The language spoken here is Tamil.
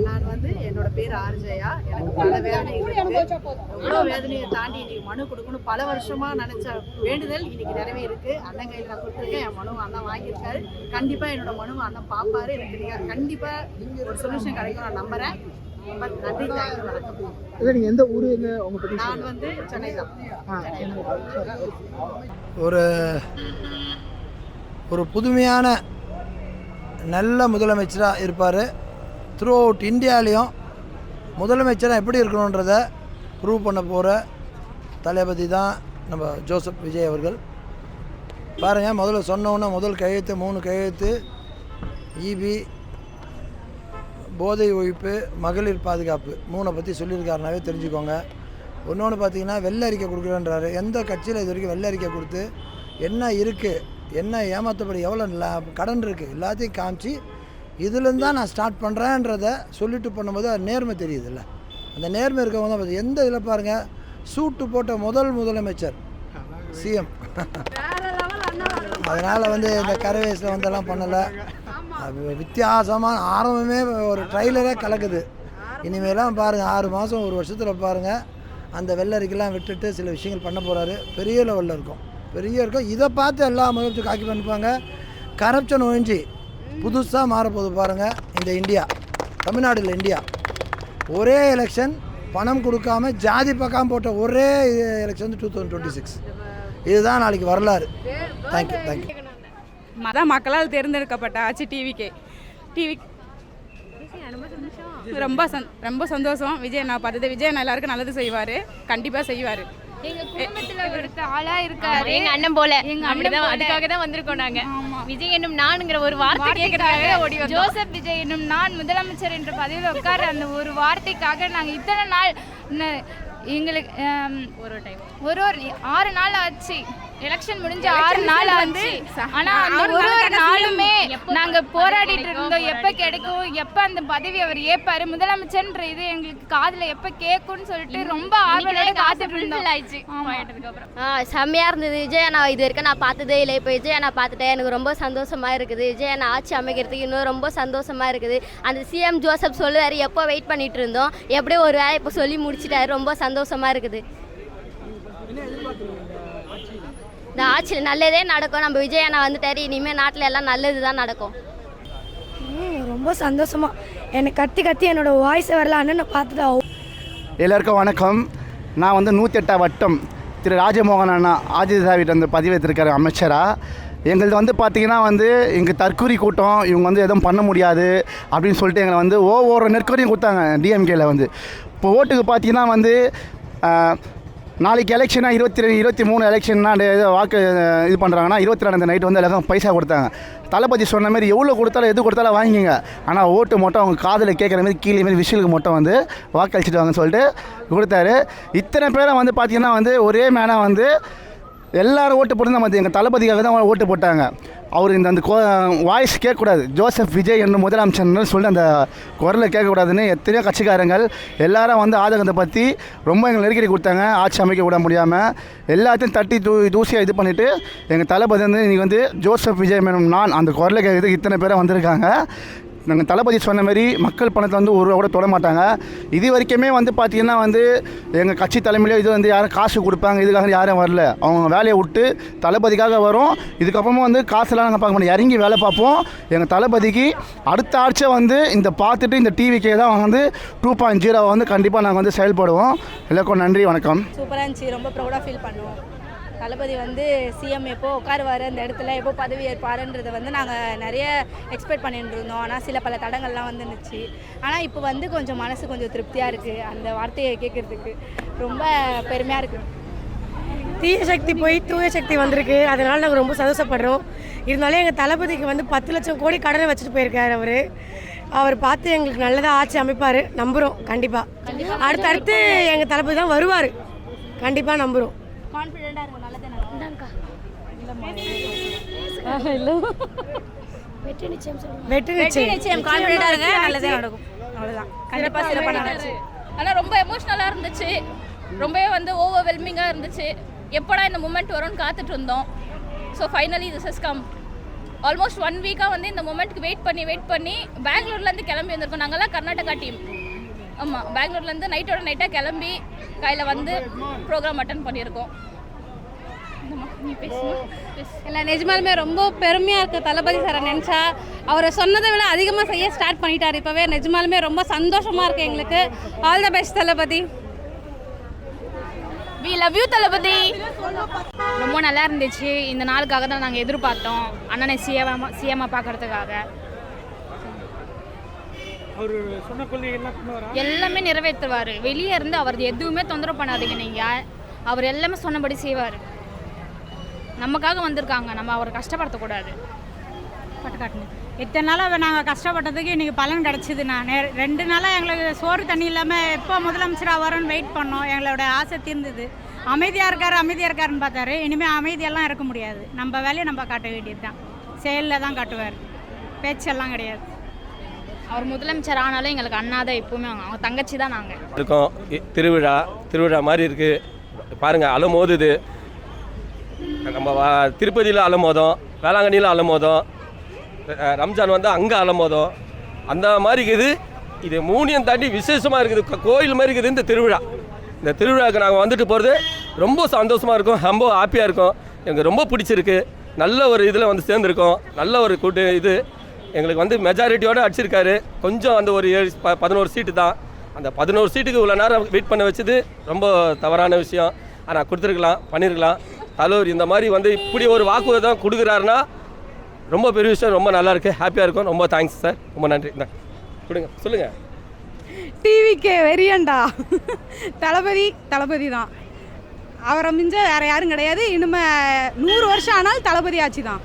நான் என்னோட பேர் ஆர்ஜயா. எனக்கு பல வேதனைகள் இருக்கு. எவ்வளோ வேதனையை தாண்டி இன்னைக்கு மனு கொடுக்கணும் பல வருஷமா நினைச்ச வேண்டுதல் இன்னைக்கு நிறைவேறிருக்கு. அண்ணன் கையில் நான் கொடுத்துருக்கேன். என் மனுவை அண்ணன் வாங்கியிருக்காரு. கண்டிப்பா என்னோட மனுவை அண்ணன் பார்ப்பாரு. எனக்கு கண்டிப்பா ஒரு சொல்யூஷன் கிடைக்கும் நான் நம்புறேன். நன்றி, தேங்க்யூ, வணக்கம். நீங்க எந்த ஊரு? நான் சென்னை தான். ஒரு புதுமையான நல்ல முதலமைச்சராக இருப்பார். த்ரூ அவுட் இந்தியாவிலையும் முதலமைச்சராக எப்படி இருக்கணுன்றதை ப்ரூவ் பண்ண போகிற தளபதி தான் நம்ம ஜோசப் விஜய் அவர்கள். பாருங்கள், முதல்ல சொன்னோன்னே முதல் கையெழுத்து 3 கையெழுத்து இபி, போதை ஒழிப்பு, மகளிர் பாதுகாப்பு 3 பற்றி சொல்லியிருக்காருனாவே தெரிஞ்சுக்கோங்க. ஒன்று பார்த்தீங்கன்னா வெள்ளை அறிக்கை கொடுக்குறேன்றாரு. எந்த கட்சியில் இது வரைக்கும் வெள்ளை அறிக்கை கொடுத்து என்ன இருக்குது, என்ன ஏமாற்றப்படி எவ்வளோ கடன் இருக்குது எல்லாத்தையும் காமிச்சு இதுலேருந்து தான் நான் ஸ்டார்ட் பண்ணுறேன்றதை சொல்லிட்டு பண்ணும்போது அது நேர்மை தெரியுதுல்ல. அந்த நேர்மை இருக்கவங்க தான் எந்த இதில் பாருங்கள், சூட்டு போட்ட முதலமைச்சர் சிஎம். அதனால் இந்த கரவேஸில் வந்தெல்லாம் பண்ணலை. வித்தியாசமான ஆரம்பமே ஒரு ட்ரைலரே கலக்குது. இனிமேலாம் பாருங்கள், 6 மாதம் 1 வருஷத்தில் பாருங்கள் அந்த வெள்ளரிக்கெல்லாம் விட்டுட்டு சில விஷயங்கள் பண்ண போகிறாரு. பெரிய லெவலில் இருக்கும், இதை பார்த்து எல்லா முதலமைச்சர் காக்கி பண்ணிப்பாங்க. கரப்ஷன் ஒழிஞ்சு புதுசாக மாறப்போகுது பாருங்கள் இந்த இந்தியா. தமிழ்நாடுல இந்தியா ஒரே எலெக்ஷன் பணம் கொடுக்காம ஜாதி பக்கம் போட்ட ஒரே எலெக்ஷன் 2026. இதுதான் நாளைக்கு வரலாறு. தேங்க்யூ. மக்களால் தேர்ந்தெடுக்கப்பட்ட ஆட்சி டிவி ரொம்ப சந்தோஷம். விஜய் நான் பார்த்தது. விஜய் நான் எல்லாருக்கும் நல்லது செய்வார், கண்டிப்பாக செய்வார். எங்க குடும்பத்துல ஒருத்த ஆளா இருக்காரு, எங்க அண்ணன் போல. எங்க அண்ணன் அதுக்காக தான் வந்திருக்கோம் நாங்க. விஜய் என்னும் நான்ங்கிற ஒரு வார்த்தை கேட்கறதுக்காக ஓடி வந்தோம். ஜோசப் விஜய் என்னும் நான் முதலமைச்சர் என்ற பதவியில் உட்கார அந்த ஒரு வார்த்தைக்காக நாங்க இத்தனை நாள் எங்களுக்கு ஒரு 6 நாள் ஆச்சு. எலெக்ஷன் முடிஞ்ச 6 நாள் ஆச்சு. ஆனா அந்த ஒரு நாளுமே நாங்க போராடிட்டு இருந்தோம். எப்ப கிடைக்கும், எப்ப அந்த பதவி அவர் ஏற்பாரு, முதலமைச்சர்ன்ற இது எங்களுக்கு காதுல எப்ப கேட்கும்னு சொல்லிட்டு ரொம்ப ஆர்வலோட காத்துட்டு இருந்தோம். செம்மையா இருந்தது. விஜய் நான் இது வரைக்கும் நான் பார்த்ததே இல்லை. இப்போ விஜய் நான் பார்த்துட்டேன், எனக்கு ரொம்ப சந்தோஷமா இருக்குது. விஜய் நான் ஆட்சி அமைக்கிறதுக்கு இன்னும் ரொம்ப சந்தோஷமா இருக்குது. அந்த சிஎம் ஜோசப் சொல்லுவாரு, எப்போ வெயிட் பண்ணிட்டு இருந்தோம், எப்படியோ ஒரு வேலை இப்போ சொல்லி முடிச்சிட்டாரு. ரொம்ப சந்தோஷமா இருக்குது. இந்த ஆட்சியில் நல்லதே நடக்கும். நம்ம விஜய் அண்ணா வந்துட்டாரு, இனிமேல் நாட்டில் எல்லாம் நல்லது தான் நடக்கும். ரொம்ப சந்தோஷமா எனக்கு கத்தி என்னோட வாய்ஸ் வரல. அண்ணனை பார்த்துட்டு எல்லாருக்கும் வணக்கம். நான் 108 வட்டம் திரு ராஜமோகன் அண்ணா ஆதிதாவிட்ட பதிவேற்றிருக்காரு அமைச்சராக. எங்களது பார்த்தீங்கன்னா எங்கள் தற்கூரி கூட்டம், இவங்க எதுவும் பண்ண முடியாது அப்படின்னு சொல்லிட்டு எங்களை ஒவ்வொரு நெற்கூரியும் கொடுத்தாங்க டிஎம்கேல. இப்போ ஓட்டுக்கு பார்த்தீங்கன்னா நாளைக்கு எலெக்ஷனா 23 எலெக்ஷன்னா வாக்கு இது பண்ணுறாங்கன்னா 22 நைட்டு எல்லாருக்கும் பைசா கொடுத்தாங்க. தளபதி சொன்ன மாதிரி எவ்வளோ கொடுத்தாலும் எது கொடுத்தாலும் வாங்கிங்க, ஆனால் ஓட்டு மட்டும் அவங்க காதில் கேட்குற மாதிரி கீழே மாரி விஷயலுக்கு மட்டும் வாக்களிச்சுட்டு வாங்கன்னு சொல்லிட்டு கொடுத்தாரு. இத்தனை பேரை பார்த்தீங்கன்னா ஒரே மேனாக எல்லோரும் ஓட்டு போட்டு தான் எங்கள் தளபதிக்காக தான் ஓட்டு போட்டாங்க. அவர் அந்த வாய்ஸ் கேட்கக்கூடாது, ஜோசப் விஜய் என்று முதலமைச்சர்னு சொல்லிட்டு அந்த குரலை கேட்கக்கூடாதுன்னு எத்தனையோ கட்சிக்காரங்கள் எல்லாரும் ஆதங்கத்தை பற்றி ரொம்ப எங்களை நெருக்கடி கொடுத்தாங்க. ஆட்சி அமைக்க விட முடியாமல் எல்லாத்தையும் தட்டி தூசியாக இது பண்ணிவிட்டு எங்கள் தளபதி இன்றைக்கி ஜோசப் விஜய் மேனும் நான் அந்த குரலை கேட்கறதுக்கு இத்தனை பேரை வந்திருக்காங்க. நாங்கள் தளபதி சொன்ன மாதிரி மக்கள் பணத்தை ஒரு ரூபா கூட தொட மாட்டாங்க. இது வரைக்குமே பார்த்தீங்கன்னா எங்கள் கட்சி தலைமையிலே இது யாரும் காசு கொடுப்பாங்க இதுக்காக யாரும் வரல. அவங்க வேலையை விட்டு தளபதிக்காக வரும். இதுக்கப்புறமா காசுலாம் நாங்கள் பார்க்க மாட்டோம், இறங்கி வேலை பார்ப்போம். எங்கள் தளபதிக்கு அடுத்த ஆட்சியை இந்த பார்த்துட்டு இந்த டிவிக்கே தான் 2.0 கண்டிப்பாக நாங்கள் செயல்படுவோம். எல்லாருக்கும் நன்றி, வணக்கம். சூப்பராக இருந்துச்சு. ரொம்ப ப்ரௌடாக ஃபீல் பண்ணுவோம். தளபதி சிஎம் எப்போ உட்காருவார், அந்த இடத்துல எப்போ பதவி ஏற்பாருன்றதை நாங்கள் நிறைய எக்ஸ்பெக்ட் பண்ணிட்டு இருந்தோம். ஆனால் பல தடங்கள்லாம் வந்துருந்துச்சு. ஆனால் இப்போ கொஞ்சம் மனசு கொஞ்சம் திருப்தியாக இருக்குது. அந்த வார்த்தையை கேட்குறதுக்கு ரொம்ப பெருமையாக இருக்குது. தீய சக்தி போய் தூய சக்தி வந்திருக்கு. அதனால் நாங்கள் ரொம்ப சந்தோஷப்படுறோம். இருந்தாலும் எங்கள் தளபதிக்கு வந்து 10 லட்சம் கோடி கடனை வச்சுட்டு போயிருக்காரு. அவர் பார்த்து எங்களுக்கு நல்லதாக ஆட்சி அமைப்பார், நம்புகிறோம். கண்டிப்பாக அடுத்தடுத்து எங்கள் தளபதி தான் வருவார், கண்டிப்பாக நம்புகிறோம். கான்ஃபிடென்ட்டாக இருக்கும், நல்லதே நடக்கும். வெற்றி நிச்சயம் கான்ஃபிடென்ட்டாக இருங்க, நல்லதே நடக்கும். அவ்வளோதான், கண்டிப்பாக சிறப்பாக நடந்துச்சு. ஆனால் ரொம்ப எமோஷ்னலாக இருந்துச்சு, ரொம்பவே வந்து ஓவர்வெல்மிங்காக இருந்துச்சு. எப்போடா இந்த மூமெண்ட் வரும்னு காத்துட்டு இருந்தோம். So finally this has come. Almost 1 வீக்காக வந்து இந்த மொமெண்ட்டுக்கு வெயிட் பண்ணி பெங்களூர்லேருந்து கிளம்பி வந்திருக்கோம். நாங்கள்லாம் கர்நாடகா டீம். ஆமாம், பெங்களூர்லேருந்து நைட்டோட நைட்டாக கிளம்பி கையில் வந்து ப்ரோக்ராம் அட்டன் பண்ணியிருக்கோம். இல்லை, நிஜமாலுமே ரொம்ப பெருமையாக இருக்குது. தளபதி சாரை நினச்சா அவரை சொன்னதை விட அதிகமாக செய்ய ஸ்டார்ட் பண்ணிட்டார் இப்போவே. நிஜமாலுமே ரொம்ப சந்தோஷமாக இருக்குது எங்களுக்கு. All the best Thalapathy. We love you Thalapathy. ரொம்ப நல்லா இருந்துச்சு. இந்த நாளுக்காக தான் நாங்கள் எதிர்பார்த்தோம், அண்ணனை சிஎம்மா பார்க்கறதுக்காக. எல்லாமே நிறைவேற்றுவார். வெளியே இருந்து அவர் எதுவுமே தொந்தரவு பண்ணாதீங்க நீங்கள். அவர் எல்லாமே சொன்னபடி செய்வார். நமக்காக வந்திருக்காங்க, நம்ம அவரை கஷ்டப்படுத்தக்கூடாது. இத்தனை நாளாக நாங்கள் கஷ்டப்பட்டதுக்கு இன்றைக்கி பலன் கிடச்சிது. நான் 2 நாளாக எங்களுக்கு சோறு தண்ணி இல்லாமல் எப்போ முதலமைச்சராக வரோன்னு வெயிட் பண்ணோம். எங்களோட ஆசை தீர்ந்தது. அமைதியாக இருக்காருன்னு பார்த்தாரு. இனிமேல் அமைதியெல்லாம் இருக்க முடியாது. நம்ம வேலையை நம்ம காட்ட வேண்டியது தான். செயலில் தான் காட்டுவார், பேச்செல்லாம் கிடையாது. அவர் முதலமைச்சர் ஆனாலும் எங்களுக்கு அண்ணா தான், எப்பவுமே அவங்க தங்கச்சி தான். நாங்கள் இருக்கோம். திருவிழா மாதிரி இருக்குது பாருங்கள். அலை மோதுது. நம்ம திருப்பதியில் அலை மோதும், வேளாங்கண்ணியில் அலை மோதும், ரம்ஜான் வந்து அங்கே அலை மோதும். அந்த மாதிரி இருக்குது. இது 3 தாண்டி விசேஷமாக இருக்குது. கோயில் மாதிரி இருக்குது இந்த திருவிழா. இந்த திருவிழாவுக்கு நாங்கள் வந்துட்டு போகிறது ரொம்ப சந்தோஷமாக இருக்கும், ரொம்ப ஹாப்பியாக இருக்கும். எனக்கு ரொம்ப பிடிச்சிருக்கு. நல்ல ஒரு இதில் வந்து சேர்ந்துருக்கோம். நல்ல ஒரு இது எங்களுக்கு வந்து மெஜாரிட்டியோடு அடிச்சிருக்காரு. கொஞ்சம் அந்த ஒரு 11 சீட்டு தான். அந்த 11 சீட்டுக்கு இவ்வளோ நேரம் வெயிட் பண்ண வச்சது ரொம்ப தவறான விஷயம். ஆனால் கொடுத்துருக்கலாம், பண்ணியிருக்கலாம். தலைவர் இந்த மாதிரி வந்து இப்படி ஒரு வாக்குறுதி கொடுக்குறாருன்னா ரொம்ப பெரிய விஷயம். ரொம்ப நல்லா இருக்குது, ஹாப்பியாக இருக்கும். ரொம்ப தேங்க்ஸ் சார், ரொம்ப நன்றி. இந்த கொடுங்க, சொல்லுங்கள். டிவிக்கே வெறியண்டா. தளபதி தான். அவரை மிஞ்ச வேறு யாரும் கிடையாது. இனிமேல் 100 வருஷம் ஆனாலும் தளபதி ஆட்சி தான்.